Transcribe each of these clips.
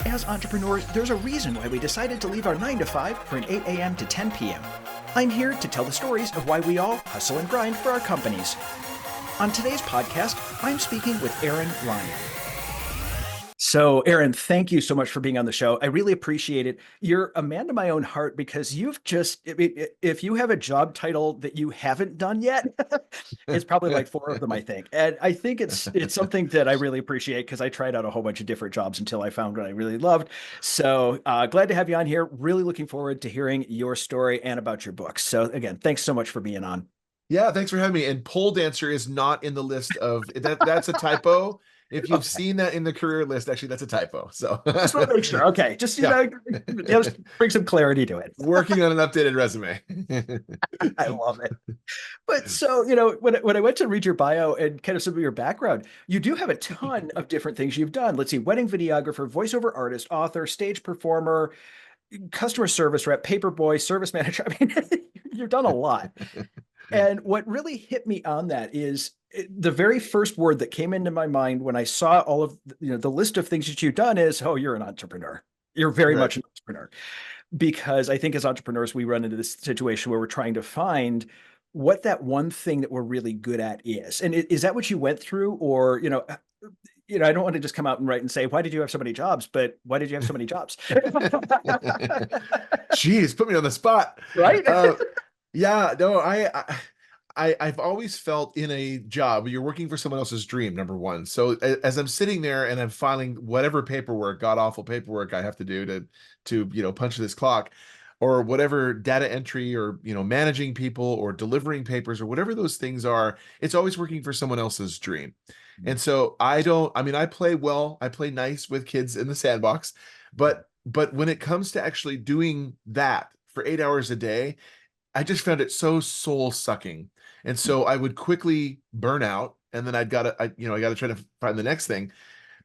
As entrepreneurs, there's a reason why we decided to leave our 9 to 5 for an 8 a.m. to 10 p.m. I'm here to tell the stories of why we all hustle and grind for our companies. On today's podcast, I'm speaking with Aaron Lyon. So, Aaron, thank you so much for being on the show. I really appreciate it. You're a man to my own heart because you've just, if you have a job title that you haven't done yet, it's probably like four of them, I think. And I think it's something that I really appreciate because I tried out a whole bunch of different jobs until I found what I really loved. So, glad to have you on here. Really looking forward to hearing your story and about your books. So, again, thanks so much for being on. Yeah, thanks for having me. And pole dancer is not in the list of that's a typo. If you've Okay. seen that in the career list, actually, that's a typo. So Just want to make sure. Okay. Just, yeah, just bring some clarity to it. working on an updated resume. I love it. But so, when I went to read your bio and kind of some of your background, you do have a ton of different things you've done. Let's see, wedding videographer, voiceover artist, author, stage performer, customer service rep, paperboy, service manager. I mean, you've done a lot. And what really hit me on that is the very first word that came into my mind when I saw all of the list of things that you've done is, oh, you're an entrepreneur. You're very Right. much an entrepreneur. Because I think as entrepreneurs, we run into this situation where we're trying to find what that one thing that we're really good at is. And is that what you went through? Or, I don't want to just come out and write and say, why did you have so many jobs? But why did you have so many jobs? Jeez, put me on the spot. Right? Yeah, no, I've always felt in a job, you're working for someone else's dream, number one. So as I'm sitting there and I'm filing whatever paperwork, god awful paperwork I have to do to punch this clock, or whatever data entry, or managing people or delivering papers or whatever those things are, it's always working for someone else's dream. And so I play well, I play nice with kids in the sandbox, but when it comes to actually doing that for 8 hours a day, I just found it so soul sucking. And so I would quickly burn out, and then I got to try to find the next thing.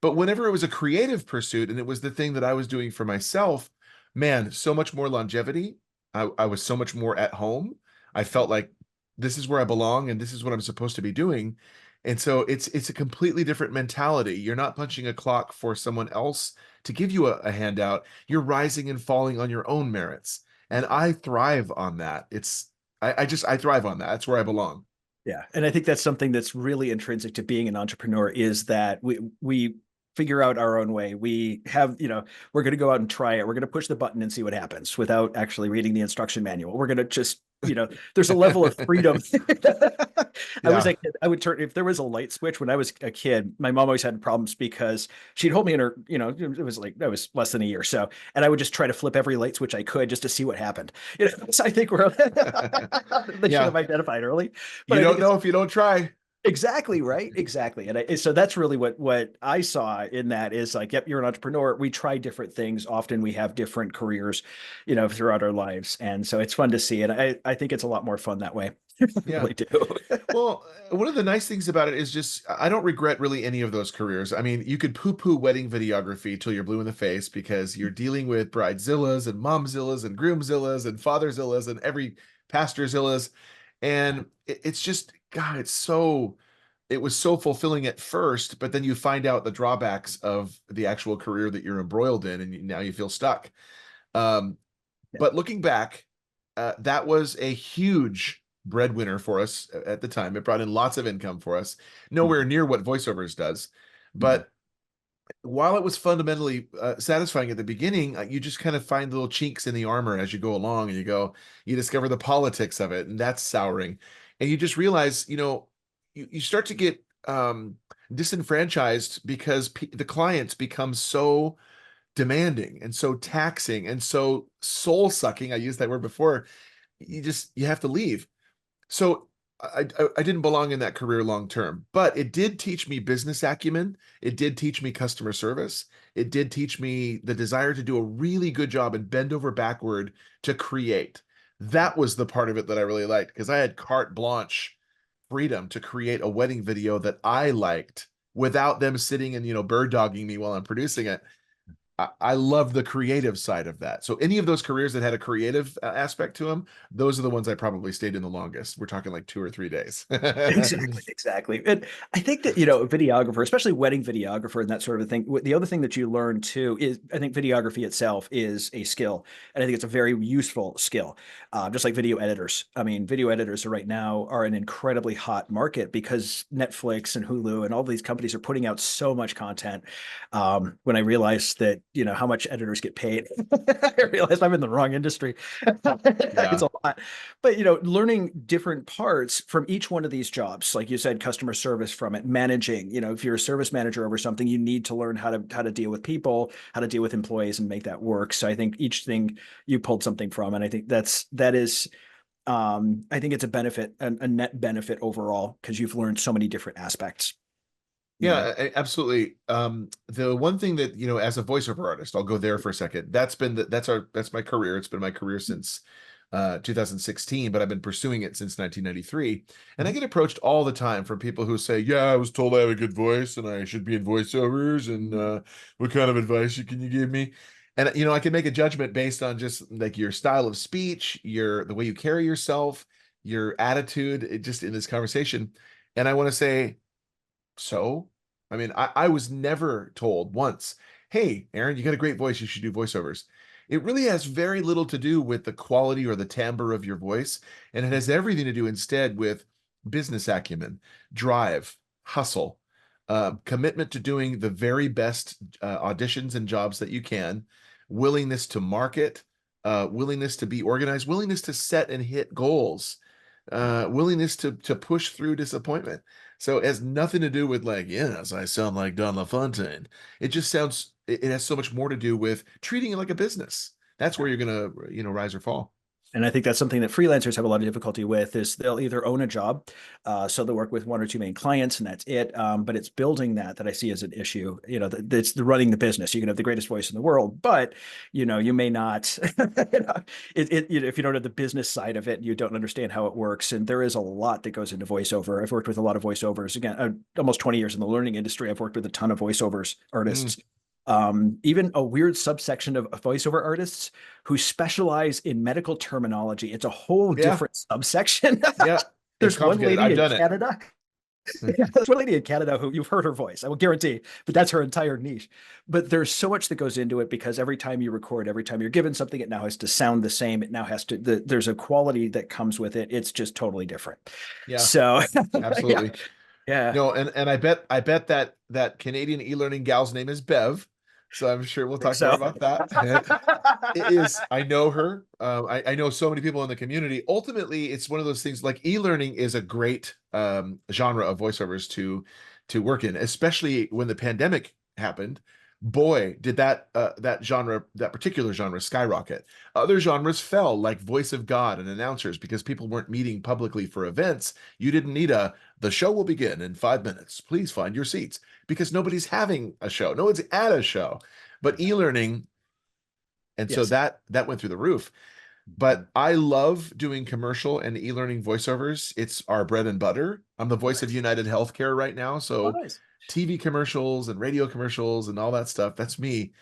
But whenever it was a creative pursuit and it was the thing that I was doing for myself, man, so much more longevity. I was so much more at home. I felt like this is where I belong and this is what I'm supposed to be doing. And so it's a completely different mentality. You're not punching a clock for someone else to give you a handout. You're rising and falling on your own merits. And I thrive on that. I thrive on that. That's where I belong. Yeah. And I think that's something that's really intrinsic to being an entrepreneur is that we figure out our own way. We have, we're going to go out and try it. We're going to push the button and see what happens without actually reading the instruction manual. We're going to just, there's a level of freedom. I was Yeah. like, I would turn, if there was a light switch when I was a kid, my mom always had problems because she'd hold me in her, it was like, that was less than a year. So, and I would just try to flip every light switch I could just to see what happened. So I think they should Yeah. have identified early, but You I think don't it's know if you don't try. exactly right. Exactly. And so that's really what I saw in that is like, yep, you're an entrepreneur. We try different things. Often we have different careers, throughout our lives. And so it's fun to see. And I think it's a lot more fun that way. I Yeah. really do. Well, one of the nice things about it is just I don't regret really any of those careers. I mean, you could poo-poo wedding videography till you're blue in the face because you're dealing with bridezillas and momzillas and groomzillas and fatherzillas and every pastorzillas. And it's just, God, it was so fulfilling at first, but then you find out the drawbacks of the actual career that you're embroiled in, and now you feel stuck. Um, Yeah. but looking back, that was a huge breadwinner for us at the time. It brought in lots of income for us, nowhere near what voiceovers does. Mhm. But while it was fundamentally satisfying at the beginning, you just kind of find little chinks in the armor as you go along, and you discover the politics of it, and that's souring. And you just realize, you start to get disenfranchised because the clients become so demanding and so taxing and so soul sucking. I used that word before. You have to leave. So I didn't belong in that career long term, but it did teach me business acumen. It did teach me customer service. It did teach me the desire to do a really good job and bend over backward to create. That was the part of it that I really liked because I had carte blanche freedom to create a wedding video that I liked without them sitting and bird dogging me while I'm producing it. I love the creative side of that. So any of those careers that had a creative aspect to them, those are the ones I probably stayed in the longest. We're talking like 2 or 3 days. Exactly, exactly. And I think that, videographer, especially wedding videographer and that sort of thing, the other thing that you learn too is I think videography itself is a skill. And I think it's a very useful skill, just like video editors. I mean, video editors right now are an incredibly hot market because Netflix and Hulu and all these companies are putting out so much content. When I realized that, how much editors get paid, I realized I'm in the wrong industry. It's Yeah. a lot. But learning different parts from each one of these jobs, like you said, customer service from it, managing, if you're a service manager over something, you need to learn how to deal with people, how to deal with employees and make that work. So I think each thing you pulled something from, and I think that is I think it's a benefit, a net benefit overall, because you've learned so many different aspects. Yeah, absolutely. The one thing that, as a voiceover artist, I'll go there for a second. That's my career. It's been my career since 2016, but I've been pursuing it since 1993. And I Mhm. get approached all the time from people who say, "Yeah, I was told I have a good voice and I should be in voiceovers. And what kind of advice can you give me?" And I can make a judgment based on just like your style of speech, the way you carry yourself, your attitude, just in this conversation. And I want to say, so, I mean, I was never told once, "Hey, Aaron, you got a great voice. You should do voiceovers." It really has very little to do with the quality or the timbre of your voice. And it has everything to do instead with business acumen, drive, hustle, commitment to doing the very best auditions and jobs that you can, willingness to market, willingness to be organized, willingness to set and hit goals, willingness to push through disappointment. So it has nothing to do with like, yes, I sound like Don LaFontaine. It just sounds, it has so much more to do with treating it like a business. That's where you're gonna, rise or fall. And I think that's something that freelancers have a lot of difficulty with is they'll either own a job, so they'll work with one or two main clients and that's it. But it's building that I see as an issue. It's the running the business. You can have the greatest voice in the world, but you may not. If you don't have the business side of it, you don't understand how it works. And there is a lot that goes into voiceover. I've worked with a lot of voiceovers. Again, almost 20 years in the learning industry. I've worked with a ton of voiceovers Mm, artists. Even a weird subsection of voiceover artists who specialize in medical terminology. It's a whole yeah, different subsection. yeah. It's There's one complicated. lady I've in done it. Canada. There's one lady in Canada who you've heard her voice. I will guarantee, but that's her entire niche. But there's so much that goes into it because every time you record, every time you're given something, it now has to sound the same. It now has to, there's a quality that comes with it. It's just totally different. Yeah, So, yeah, absolutely. yeah, And I bet that Canadian e-learning gal's name is Bev. So I'm sure we'll I think talk more so. about that. It is. I know her. I know so many people in the community. Ultimately, it's one of those things like e-learning is a great genre of voiceovers to work in, especially when the pandemic happened. Boy, did that particular genre skyrocket. Other genres fell, like voice of God and announcers, because people weren't meeting publicly for events. You didn't need the show will begin in 5 minutes. Please find your seats because nobody's having a show. No one's at a show. But e-learning, and so Yes. that went through the roof. But I love doing commercial and e-learning voiceovers. It's our bread and butter. I'm the voice of Nice. United Healthcare right now, Oh, so nice. TV commercials and radio commercials and all that stuff, that's me.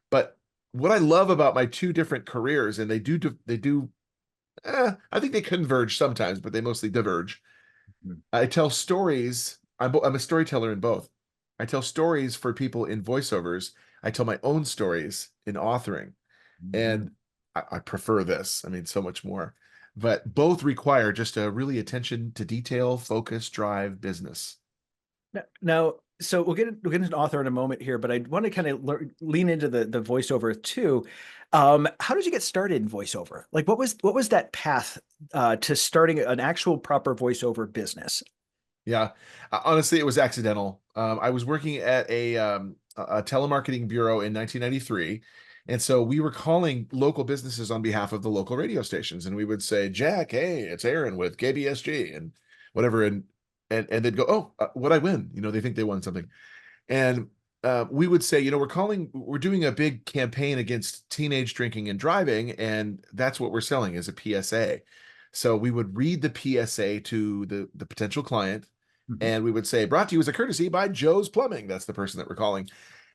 But what I love about my two different careers, and they do I think they converge sometimes, but they mostly diverge. I tell stories. I'm a storyteller in both. I tell stories for people in voiceovers. I tell my own stories in authoring. Mhm. And I prefer this. I mean, so much more. But both require just a really attention to detail, focus, drive, business. Now, so we'll get into author in a moment here, but I want to kind of lean into the voiceover too. How did you get started in voiceover? Like, what was that path to starting an actual proper voiceover business? Yeah. Honestly, it was accidental. I was working at a telemarketing bureau in 1993. And so we were calling local businesses on behalf of the local radio stations. And we would say, "Jack, hey, it's Aaron with KBSG and whatever." And they'd go, "Oh, what I win?" They think they won something. And we would say, we're doing a big campaign against teenage drinking and driving, and that's what we're selling is a PSA. So we would read the PSA to the potential client, Mhm. and we would say, "Brought to you as a courtesy by Joe's Plumbing." That's the person that we're calling.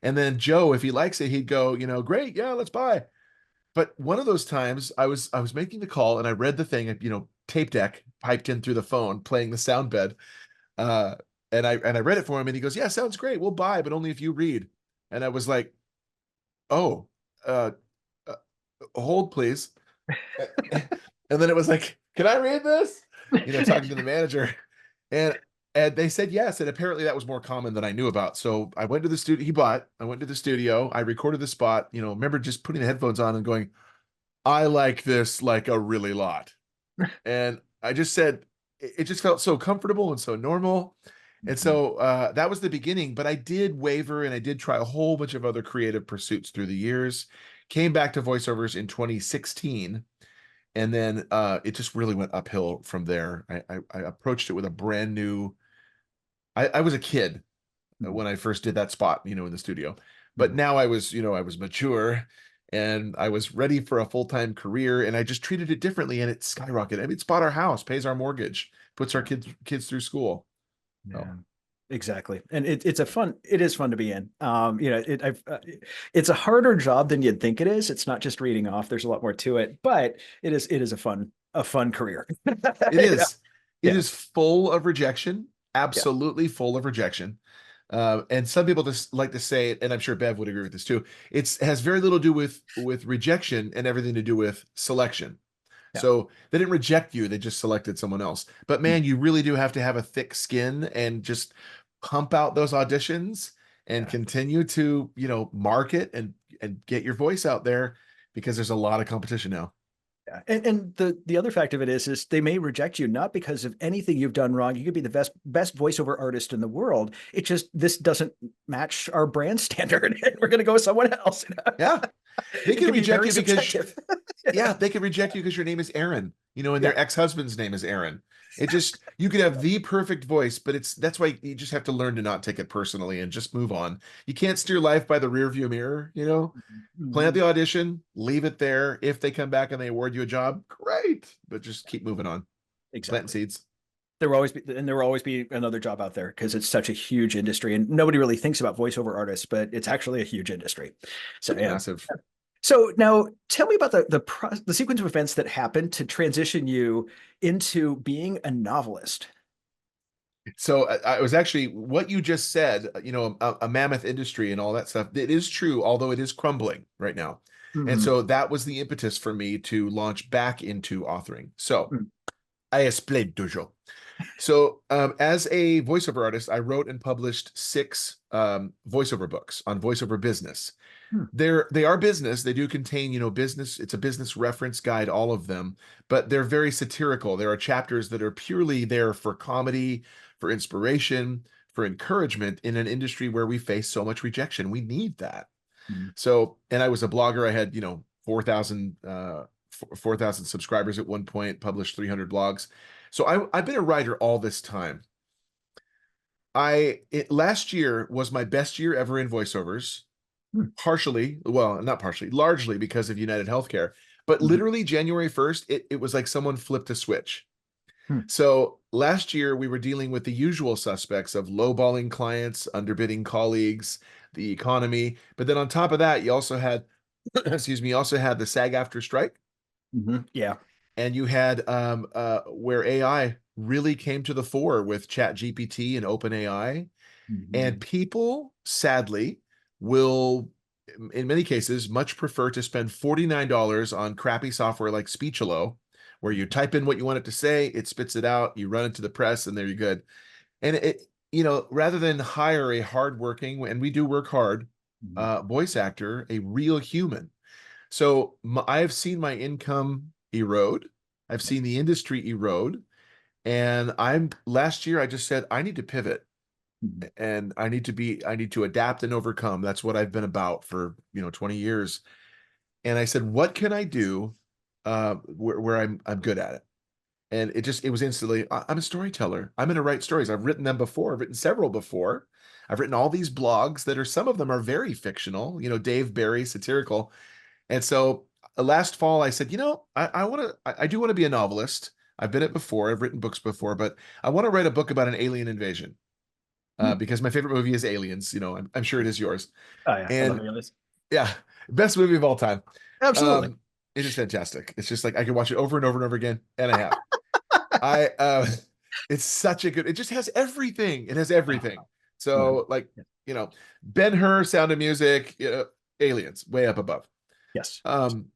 And then Joe, if he likes it, he'd go, great, yeah, let's buy. But one of those times I was making the call and I read the thing, tape deck piped in through the phone, playing the sound bed. Uh, and I read it for him and he goes, yeah, sounds great. We'll buy, but only if you read. And I was like, oh, uh, uh hold please. And then it was like, can I read this? Talking to the manager. And they said yes. And apparently that was more common than I knew about. So I went to the studio. I went to the studio. I recorded the spot. Remember just putting the headphones on and going, I like this like a really lot. And I just said, it just felt so comfortable and so normal. And so that was the beginning. But I did waver and I did try a whole bunch of other creative pursuits through the years. Came back to voiceovers in 2016. And then it just really went uphill from there. I approached it with a brand new. I was a kid when I first did that spot, in the studio. But now I was mature and I was ready for a full-time career and I just treated it differently and it skyrocketed. I mean, it's bought our house, pays our mortgage, puts our kids through school. Yeah. So. Exactly. And it is fun to be in. It's a harder job than you'd think it is. It's not just reading off. There's a lot more to it, but it is a fun career. It is. It Yeah. is full of rejection, Yeah. absolutely full of rejection. And some people just like to say, and I'm sure Bev would agree with this too, it has very little to do with rejection and everything to do with selection. Yeah. So they didn't reject you, they just selected someone else. But man, you really do have to have a thick skin and just pump out those auditions and Yeah. continue to, market and get your voice out there because there's a lot of competition now. Yeah. And the other fact of it is they may reject you not because of anything you've done wrong. You could be the best voiceover artist in the world. It just this doesn't match our brand standard, and we're going to go with someone else. Yeah. They It can can be reject very you because subjective. yeah, they can reject you because your name is Aaron, and Yeah. their ex-husband's name is Aaron. You could have the perfect voice, but that's why you just have to learn to not take it personally and just move on. You can't steer life by the rear view mirror, Plan Mhm. the audition, leave it there. If they come back and they award you a job, great, but just keep moving on, planting Exactly. seeds. There will always be another job out there because it's such a huge industry, and nobody really thinks about voiceover artists, but it's actually a huge industry. So It's yeah. massive. So now tell me about the sequence of events that happened to transition you into being a novelist. So I was actually what you just said, a mammoth industry and all that stuff. It is true, although it is crumbling right now. And Mhm. so that was the impetus for me to launch back into authoring. So Mhm. I explained toujours. So as a voiceover artist, I wrote and published 6 voiceover books on voiceover business. Mhm. They are business. They do contain, business. It's a business reference guide, all of them, but they're very satirical. There are chapters that are purely there for comedy, for inspiration, for encouragement in an industry where we face so much rejection. We need that. Mhm. So, and I was a blogger. I had, 4,000 subscribers at one point, published 300 blogs. So I've been a writer all this time. Last year was my best year ever in voiceovers, Mhm. partially, well, not partially, largely because of United Healthcare. But Mhm. literally January 1st, it was like someone flipped a switch. Mhm. So last year we were dealing with the usual suspects of lowballing clients, underbidding colleagues, the economy. But then on top of that, you also had, excuse me, you also had the SAG-AFTRA strike, Mhm. Yeah. and you had where AI really came to the fore with Chat GPT and OpenAI. And Mhm. people, sadly, will, in many cases, much prefer to spend $49 on crappy software like Speechelo, where you type in what you want it to say, it spits it out, you run it to the press, and there you're good. And rather than hire a hardworking, and we do work hard, Mhm. voice actor, a real human. So I have seen my income erode. I've seen the industry erode. And last year I just said, I need to pivot Mhm. and I need to adapt and overcome. That's what I've been about for 20 years. And I said, what can I do where I'm good at it? And it was instantly, I'm a storyteller. I'm going to write stories. I've written them before. I've written several before. I've written all these blogs that are, some of them are very fictional, Dave Barry, satirical. And so last fall I said, I do want to be a novelist. I've been it before. I've written books before, but I want to write a book about an alien invasion. Hmm. because my favorite movie is Aliens. You know, I'm sure it is yours. Oh yeah, I love And Aliens. yeah, best movie of all time. Absolutely. Um, it is fantastic. It's just like I can watch it over and over and over again, and I have. I it's such a good. It just has everything. It has everything. Mhm. So like you know, Ben-Hur, Sound of Music, Aliens, way up above. Yes. Um,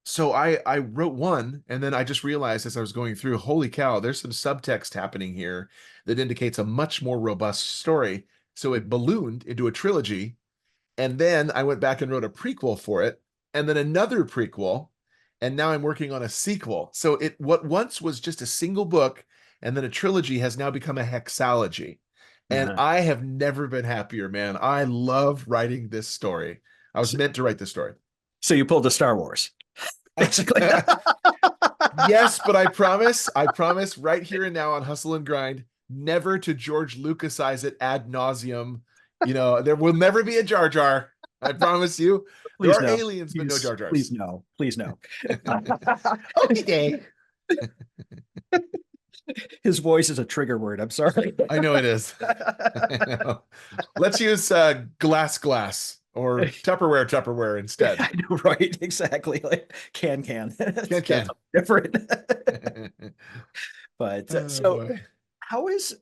so I wrote one, and then I just realized as I was going through, holy cow, there's some subtext happening here that indicates a much more robust story. So it ballooned into a trilogy, and then I went back and wrote a prequel for it, and then another prequel, and now I'm working on a sequel. So it what once was just a single book and then a trilogy has now become a hexalogy. And Uh-huh. I have never been happier, man. I love writing this story. I was So, meant to write this story. so you pulled a Star Wars, basically. Yes, but I promise right here and now on Hustle and Grind, never to George Lucasize it ad nauseum. You know, there will never be a Jar Jar. I promise you. There Please are no. aliens, but no Please, Jar please Jars. no. Please no. Okay. His voice is a trigger word. I'm sorry. I know it is. I know. Let's use glass or Tupperware instead. I know, right? Exactly. Like can. It's got Can. something different. But Oh so boy. how is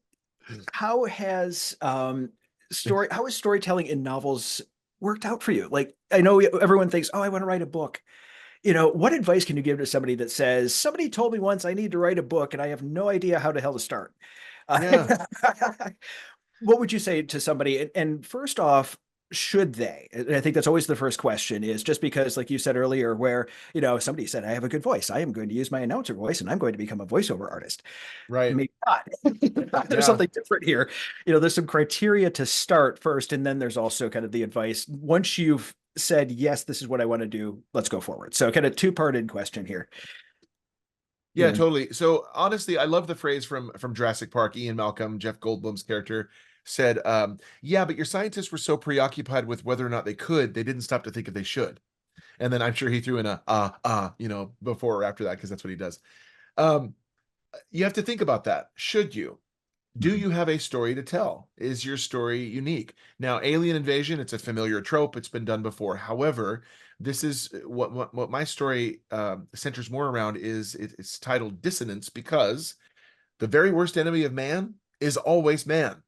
how has how is storytelling in novels worked out for you? Like I know everyone thinks, oh, I want to write a book. What advice can you give to somebody that says, somebody told me once I need to write a book and I have no idea how the hell to start? Uh, Yeah. what would you say to somebody? And first off, should they? And I think that's always the first question is just because, like you said earlier, where, somebody said, I have a good voice. I am going to use my announcer voice and I'm going to become a voiceover artist. Right. Maybe not. There's Yeah. something different here. There's some criteria to start first. And then there's also kind of the advice. Once you've said, yes, this is what I want to do, let's go forward. So kind of two-parted question here. Yeah, Yeah. totally. So honestly, I love the phrase from Jurassic Park. Ian Malcolm, Jeff Goldblum's character, said, "Yeah, but your scientists were so preoccupied with whether or not they could, they didn't stop to think if they should." And then I'm sure he threw in a before or after that because that's what he does. Um, you have to think about that. Should you? Do Mhm. you have a story to tell? Is your story unique? Now, alien invasion, it's a familiar trope. It's been done before. However, this is what my story centers more around is it's titled Dissonance because the very worst enemy of man is always man.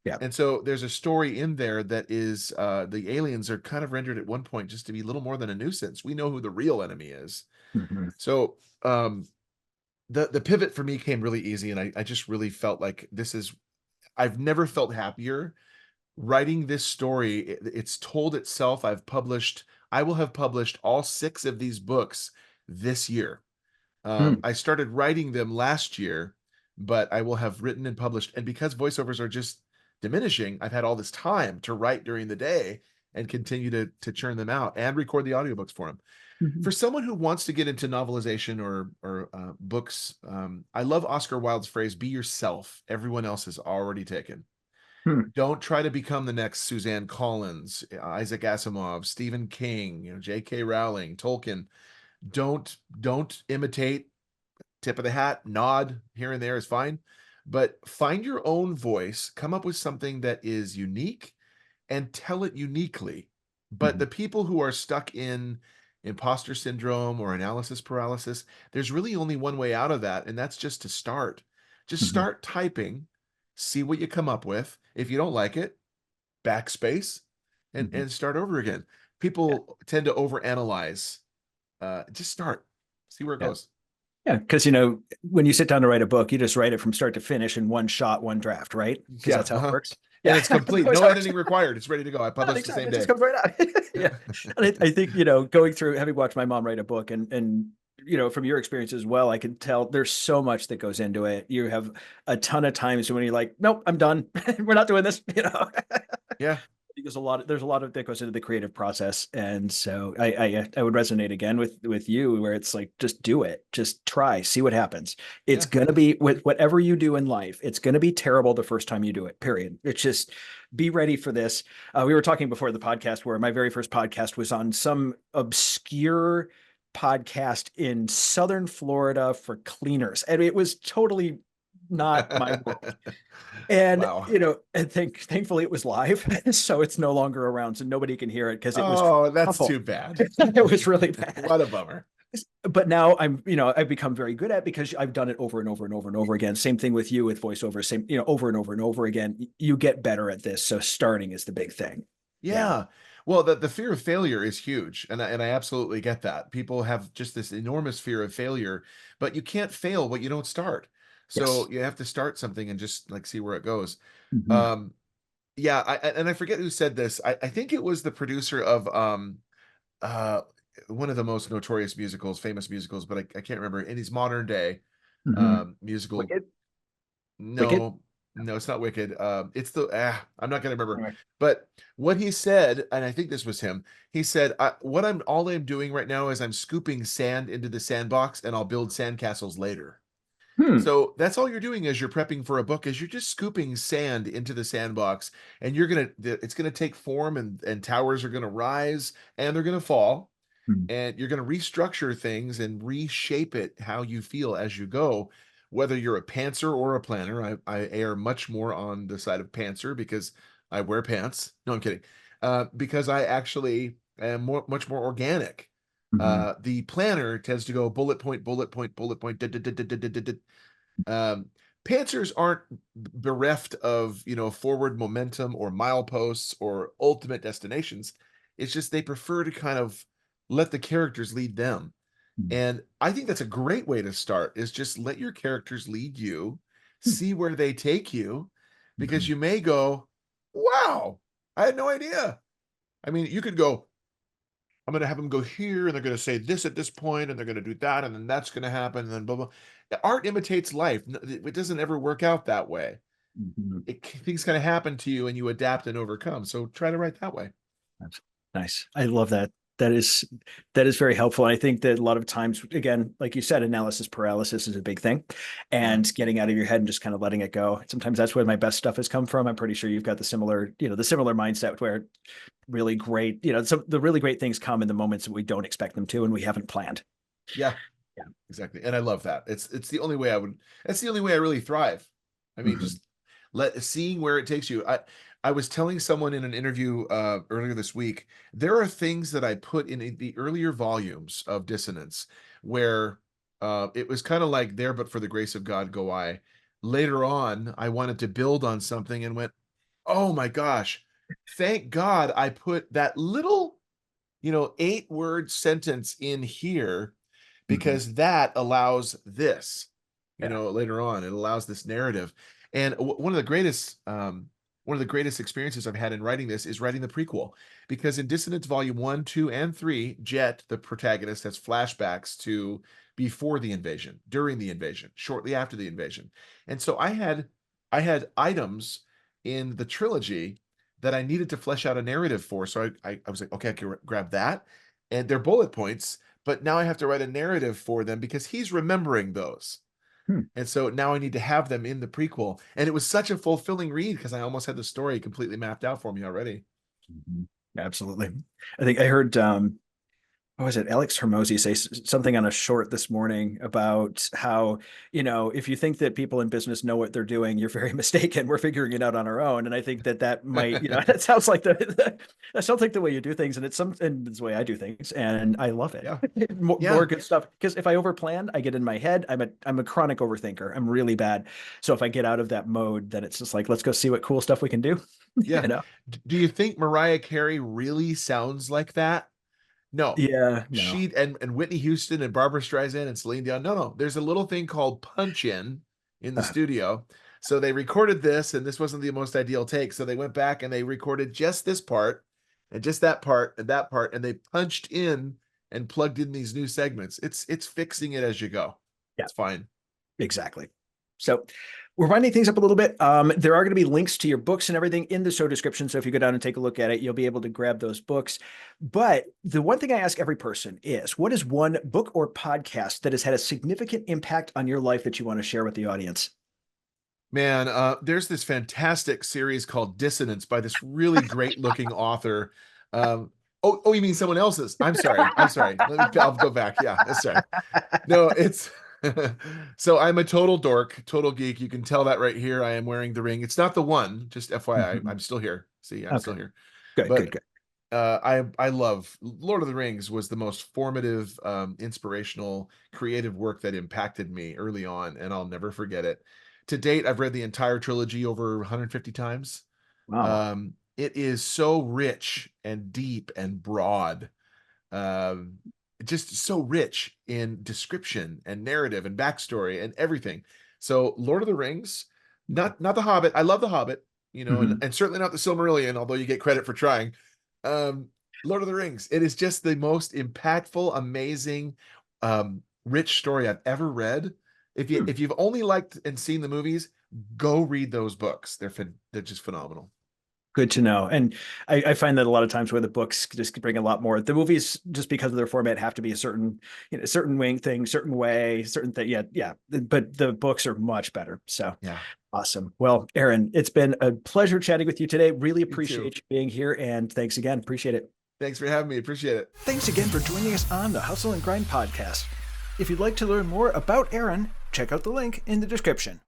Yeah. And so there's a story in there that is the aliens are kind of rendered at one point just to be little more than a nuisance. We know who the real enemy is. Mhm. So the pivot for me came really easy, and I just really felt like I've never felt happier writing this story. It's told itself. I will have published all 6 of these books this year. Hmm. I started writing them last year, but I will have written and published. And because voiceovers are just diminishing, I've had all this time to write during the day and continue to churn them out and record the audiobooks for them. For Mhm. someone who wants to get into novelization or books, I love Oscar Wilde's phrase, be yourself. Everyone else is already taken. Hmm. Don't try to become the next Suzanne Collins, Isaac Asimov, Stephen King, J.K. Rowling, Tolkien. Don't imitate. Tip of the hat, nod here and there is fine, but find your own voice, come up with something that is unique and tell it uniquely. But Mhm. the people who are stuck in imposter syndrome or analysis paralysis, there's really only one way out of that, and that's just to start. Just Mhm. start typing, see what you come up with. If you don't like it, backspace and Mhm. start over again. Yeah. People tend to overanalyze. Just start, see where it Yeah. goes. Yeah. Because, when you sit down to write a book, you just write it from start to finish in one shot, one draft, right? Because Yeah, that's how it works. and Yeah. it's That's complete. always No how it works. editing required. It's ready to go. I Not published the same exactly. It just day. comes right out. Yeah. And I think, going through having watched my mom write a book and from your experience as well, I can tell there's so much that goes into it. You have a ton of times when you're like, nope, I'm done. We're not doing this. Yeah, There's a lot of that goes into the creative process. And so I would resonate again with you where it's like, just do it, just try, see what happens. It's yeah, going to be with whatever you do in life. It's going to be terrible the first time you do it, period. It's just be ready for this. We were talking before the podcast where my very first podcast was on some obscure podcast in Southern Florida for cleaners. And it was totally not my world. And Wow. thankfully it was live, so it's no longer around, so nobody can hear it because it was Oh, that's awful. too bad. It was really bad. What a bummer. But now I've become very good at it because I've done it over and over and over and over again. Same thing with you with voiceover, same, over and over and over again. You get better at this. So starting is the big thing. Yeah. Yeah. Well, the fear of failure is huge, and I absolutely get that. People have just this enormous fear of failure, but you can't fail what you don't start. So Yes. you have to start something and just like see where it goes. Mhm. Um, yeah, and I forget who said this. I think it was the producer of uh one of the most notorious musicals, famous musicals, but I can't remember. And he's modern day Mhm. musical. Wicked. Wicked. No, no, it's not Wicked. It's the I'm not gonna remember. All right. But what he said, and I think this was him, he said, what I'm doing right now is I'm scooping sand into the sandbox and I'll build sandcastles later. Hmm. So that's all you're doing as you're prepping for a book is you're just scooping sand into the sandbox and it's gonna take form and towers are gonna rise and they're gonna fall Hmm. and you're going to restructure things and reshape it how you feel as you go. Whether you're a pantser or a planner, I err much more on the side of pantser because I wear pants. No, I'm kidding. Because I actually am much more organic. Mhm. The planner tends to go bullet point, bullet point, bullet point. Um, Pantsers aren't bereft of, forward momentum or mileposts or ultimate destinations. It's just they prefer to kind of let the characters lead them. Mhm. And I think that's a great way to start is just let your characters lead you, Hmm. see where they take you, because Mhm. you may go, wow, I had no idea. I mean, you could go, I'm going to have them go here and they're going to say this at this point and they're going to do that and then that's going to happen and then blah blah. Art imitates life. It doesn't ever work out that way. Mhm. Things kind of happen to you and you adapt and overcome. So try to write that way. That's nice. I love that. That is that is very helpful. And I think that a lot of times, again, like you said, analysis paralysis is a big thing, Yeah. and getting out of your head and just kind of letting it go. Sometimes that's where my best stuff has come from. I'm pretty sure you've got the similar mindset where really great, some the really great things come in the moments that we don't expect them to and we haven't planned. Yeah, Yeah. exactly. And I love that. It's the only way that's the only way I really thrive. I mean, Mhm. just seeing where it takes you. I was telling someone in an interview earlier this week, there are things that I put in the earlier volumes of Dissonance where it was kind of like there, but for the grace of God go I. Later on, I wanted to build on something and went, oh my gosh, thank God I put that little, 8-word sentence in here Mhm. because that allows this, Yeah. later on, it allows this narrative. And one of the greatest experiences I've had in writing this is writing the prequel, because in Dissonance Volume 1, 2, and 3, Jet, the protagonist, has flashbacks to before the invasion, during the invasion, shortly after the invasion. And so I had items in the trilogy that I needed to flesh out a narrative for. So I was like, okay, I can grab that. And they're bullet points, but now I have to write a narrative for them because he's remembering those. Hmm. And so now I need to have them in the prequel. And it was such a fulfilling read because I almost had the story completely mapped out for me already. Mhm. Absolutely. I think I heard what was it? Alex Hermosi say something on a short this morning about how, if you think that people in business know what they're doing, you're very mistaken. We're figuring it out on our own. And I think that might, that sounds like that sounds like the way you do things. And and it's the way I do things. And I love it. Yeah. More Yeah. good stuff. Because if I overplan, I get in my head. I'm a chronic overthinker. I'm really bad. So if I get out of that mode, then it's just like, let's go see what cool stuff we can do. Yeah. You know? Do you think Mariah Carey really sounds like that? No. Yeah, no. She and Whitney Houston and Barbara Streisand and Celine Dion. No, no. There's a little thing called punch in the Uh, studio. So they recorded this, and this wasn't the most ideal take. So they went back and they recorded just this part and just that part, and they punched in and plugged in these new segments. It's fixing it as you go. yeah. It's fine. Exactly. So we're winding things up a little bit. There are going to be links to your books and everything in the show description. So if you go down and take a look at it, you'll be able to grab those books. But the one thing I ask every person is, what is one book or podcast that has had a significant impact on your life that you want to share with the audience? Man, there's this fantastic series called Dissonance by this really great looking author. You mean someone else's? I'm sorry. I'm sorry. I'll go back. Yeah, that's right. No, it's So I'm a total dork, total geek. You can tell that right here. I am wearing the ring. It's not the one, just FYI. Mhm. I'm still here. See, I'm Okay, still here. good, good, But good. I love Lord of the Rings was the most formative, inspirational, creative work that impacted me early on, and I'll never forget it. To date, I've read the entire trilogy over 150 times. Wow. It is so rich and deep and broad, um, just so rich in description and narrative and backstory and everything. So Lord of the Rings, not the Hobbit. I love the Hobbit, Mhm. and certainly not the Silmarillion, although you get credit for trying. Um, Lord of the Rings, it is just the most impactph, amazing, rich story I've ever read. Hmm. If you've only liked and seen the movies, go read those books. They're just phenomenal. Good to know. And I find that a lot of times where the books just bring a lot more. The movies, just because of their format, have to be a certain, certain wing thing, certain way, certain thing. Yeah, yeah. But the books are much better. So Yeah, awesome. Well, Aaron, it's been a pleasure chatting with you today. Really me too. appreciate you being here. And thanks again. Appreciate it. Thanks for having me. Appreciate it. Thanks again for joining us on the Hustle and Grind podcast. If you'd like to learn more about Aaron, check out the link in the description.